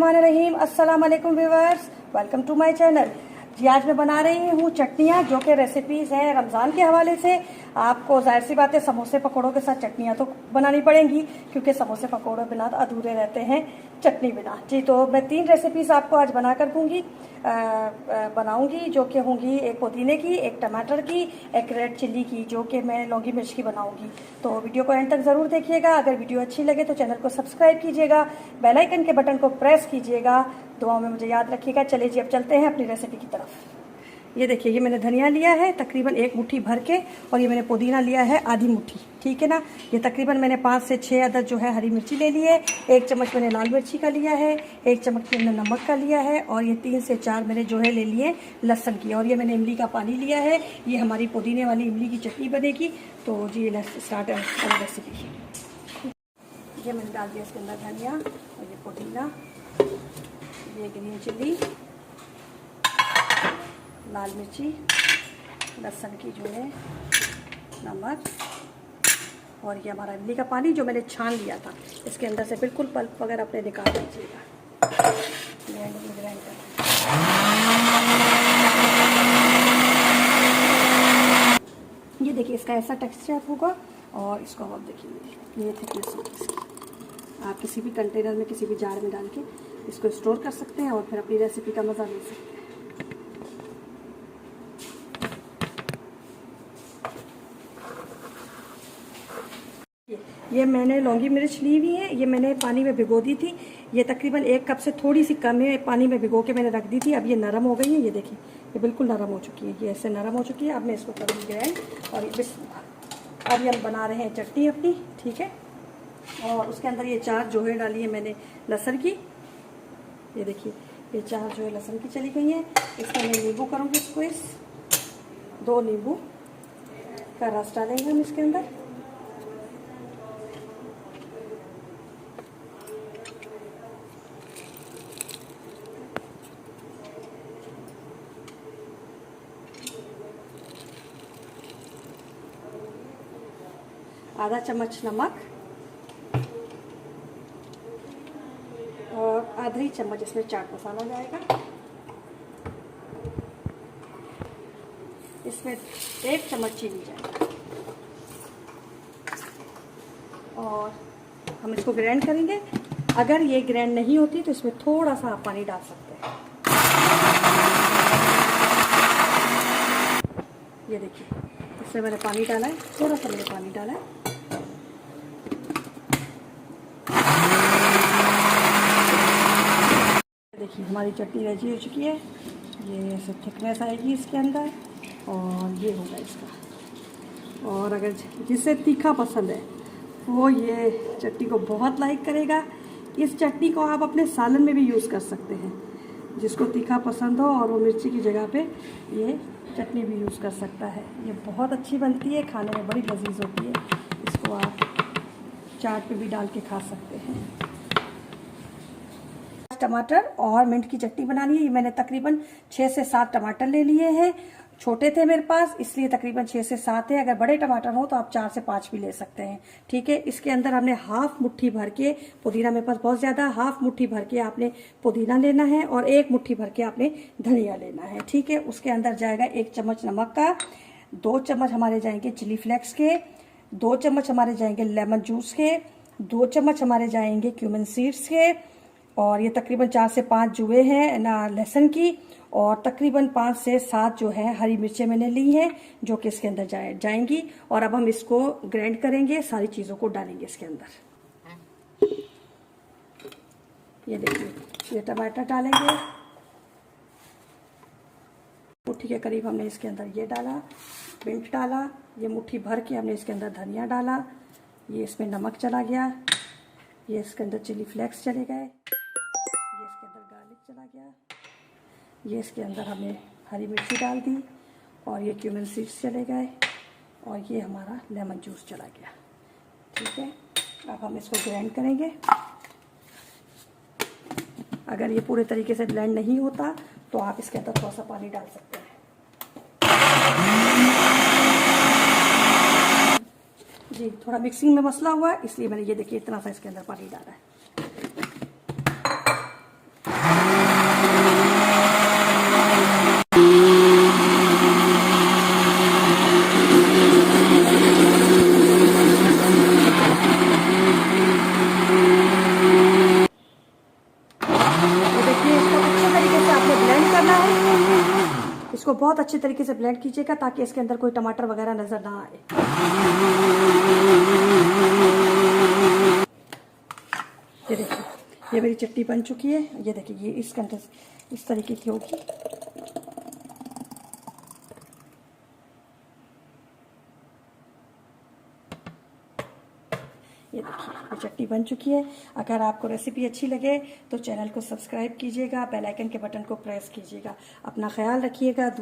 बिस्मिल्लाहिर्रहमानिर्रहीम। अस्सलाम वालेकुम viewers, welcome to my channel. जी आज मैं बना रही हूँ चटनियाँ जो कि रेसिपीज़ हैं रमज़ान के हवाले से। आपको जाहिर सी बात है समोसे पकौड़ों के साथ चटनियाँ तो बनानी पड़ेंगी क्योंकि समोसे पकौड़े बिना अधूरे रहते हैं चटनी बिना। जी तो मैं 3 रेसिपीज़ आपको आज बनाकर बनाऊंगी जो कि होंगी एक पुदीने की, एक टमाटर की, एक रेड चिल्ली की जो कि मैं लौंगी मिर्च की बनाऊंगी। तो वीडियो को एंड तक ज़रूर देखिएगा। अगर वीडियो अच्छी लगे तो चैनल को सब्सक्राइब कीजिएगा, बेल आइकन के बटन को प्रेस कीजिएगा। दुआओं में मुझे याद रखिएगा। चलिए जी अब चलते हैं अपनी रेसिपी की तरफ। ये देखिए ये मैंने धनिया लिया है तकरीबन 1 मुट्ठी भर के, और ये मैंने पुदीना लिया है आधी मुट्ठी, ठीक है ना। ये तकरीबन मैंने 5 से 6 अदद जो है हरी मिर्ची ले ली है। 1 चम्मच मैंने लाल मिर्ची का लिया है, 1 चम्मच मैंने नमक का लिया है, और ये 3 से 4 मैंने जो है ले लिए लहसुन की, और ये मैंने इमली का पानी लिया है। ये हमारी पुदीने वाली इमली की चटनी बनेगी। तो जी स्टार्ट है रेसिपी। ये मैंने डाल दिया इसके अंदर धनिया, और ये पुदीना, ये ग्रीन चिल्ली, लाल मिर्ची, लहसुन की जो है नमक, और ये हमारा इमली का पानी जो मैंने छान लिया था। इसके अंदर से बिल्कुल पल्प वगैरह अपने निकाल दीजिएगा। ये देखिए इसका ऐसा टेक्सचर होगा, और इसको आप देखिए ये थिकनेस होगी इसकी। आप किसी भी कंटेनर में किसी भी जार में डाल के इसको स्टोर कर सकते हैं और फिर अपनी रेसिपी का मज़ा ले सकते हैं। ये मैंने लौंगी मिर्च ली हुई है, ये मैंने पानी में भिगो दी थी। ये तकरीबन 1 कप से थोड़ी सी कम है, पानी में भिगो के मैंने रख दी थी। अब ये नरम हो गई है, ये देखिए ये बिल्कुल नरम हो चुकी है, ये ऐसे नरम हो चुकी है। अब मैं इसको करूँगी ग्राइंड, और अब ये हम बना रहे हैं चटनी अपनी, ठीक है। और उसके अंदर ये 4 जो है डाली है मैंने लहसुन की, ये देखिए ये 4 जो है लहसुन की चली गई हैं। इसमें मैं नींबू करूँगी, इसको 2 नींबू का रस डालेंगे हम इसके अंदर। आधा चम्मच नमक, और आधा ही चम्मच इसमें चाट मसाला जाएगा। इसमें 1 चम्मच चीनी जाएगा, और हम इसको ग्राइंड करेंगे। अगर ये ग्राइंड नहीं होती तो इसमें थोड़ा सा आप पानी डाल सकते हैं। ये देखिए इसमें मैंने पानी डाला है, थोड़ा सा मैंने पानी डाला है। देखिए हमारी चटनी रेडी हो चुकी है। ये ऐसे थिकनेस आएगी इसके अंदर, और ये होगा इसका। और अगर जिसे तीखा पसंद है वो ये चटनी को बहुत लाइक करेगा। इस चटनी को आप अपने सालन में भी यूज़ कर सकते हैं, जिसको तीखा पसंद हो, और वो मिर्ची की जगह पे ये चटनी भी यूज़ कर सकता है। ये बहुत अच्छी बनती है, खाने में बड़ी लजीज होती है। इसको आप चाट पे भी डाल के खा सकते हैं। टमाटर और मिंट की चटनी बनानी है। ये मैंने तकरीबन 6 से 7 टमाटर ले लिए हैं। छोटे थे मेरे पास इसलिए तकरीबन 6 से 7 है। अगर बड़े टमाटर हो तो आप 4 से 5 भी ले सकते हैं, ठीक है। इसके अंदर हमने हाफ मुट्ठी भर के पुदीना, मेरे पास बहुत ज़्यादा, हाफ मुट्ठी भर के आपने पुदीना लेना है, और 1 मुट्ठी भर के आपने धनिया लेना है, ठीक है। उसके अंदर जाएगा 1 चम्मच नमक का, 2 चम्मच हमारे जाएंगे चिली फ्लेक्स के, 2 चम्मच हमारे जाएंगे लेमन जूस के, 2 चम्मच हमारे जाएंगे क्यूमिन सीड्स के, और ये तकरीबन 4 से 5 जुए हैं ना लहसुन की, और तकरीबन 5 से 7 जो है हरी मिर्चें मैंने ली हैं जो कि इसके अंदर जाएंगी। और अब हम इसको ग्राइंड करेंगे, सारी चीज़ों को डालेंगे इसके अंदर। ये देखिए ये टमाटर डालेंगे, मुट्ठी के करीब हमने इसके अंदर ये डाला, मिंट डाला, ये मुट्ठी भर के हमने इसके अंदर धनिया डाला, ये इसमें नमक चला गया, ये इसके अंदर चिली फ्लेक्स चले गए, ये इसके अंदर गार्लिक चला गया, ये इसके अंदर हमने हरी मिर्ची डाल दी, और ये क्यूमिन सीड्स चले गए, और ये हमारा लेमन जूस चला गया, ठीक है। अब हम इसको ग्राइंड करेंगे। अगर ये पूरे तरीके से ब्लेंड नहीं होता तो आप इसके अंदर थोड़ा सा पानी डाल सकते हैं। जी थोड़ा मिक्सिंग में मसला हुआ है इसलिए मैंने ये देखिए इतना सा इसके अंदर पानी डाला है। करना है, इसको बहुत अच्छे तरीके से ब्लेंड कीजिएगा ताकि इसके अंदर कोई टमाटर वगैरह नजर ना आए। ये देखिए, ये मेरी चटनी बन चुकी है। ये देखिए, ये इसके अंदर इस तरीके की होगी। ये देखिए, ये चटनी बन चुकी है। अगर आपको रेसिपी अच्छी लगे तो चैनल को सब्सक्राइब कीजिएगा, बेल आइकन के बटन को प्रेस कीजिएगा। अपना ख्याल रखिएगा।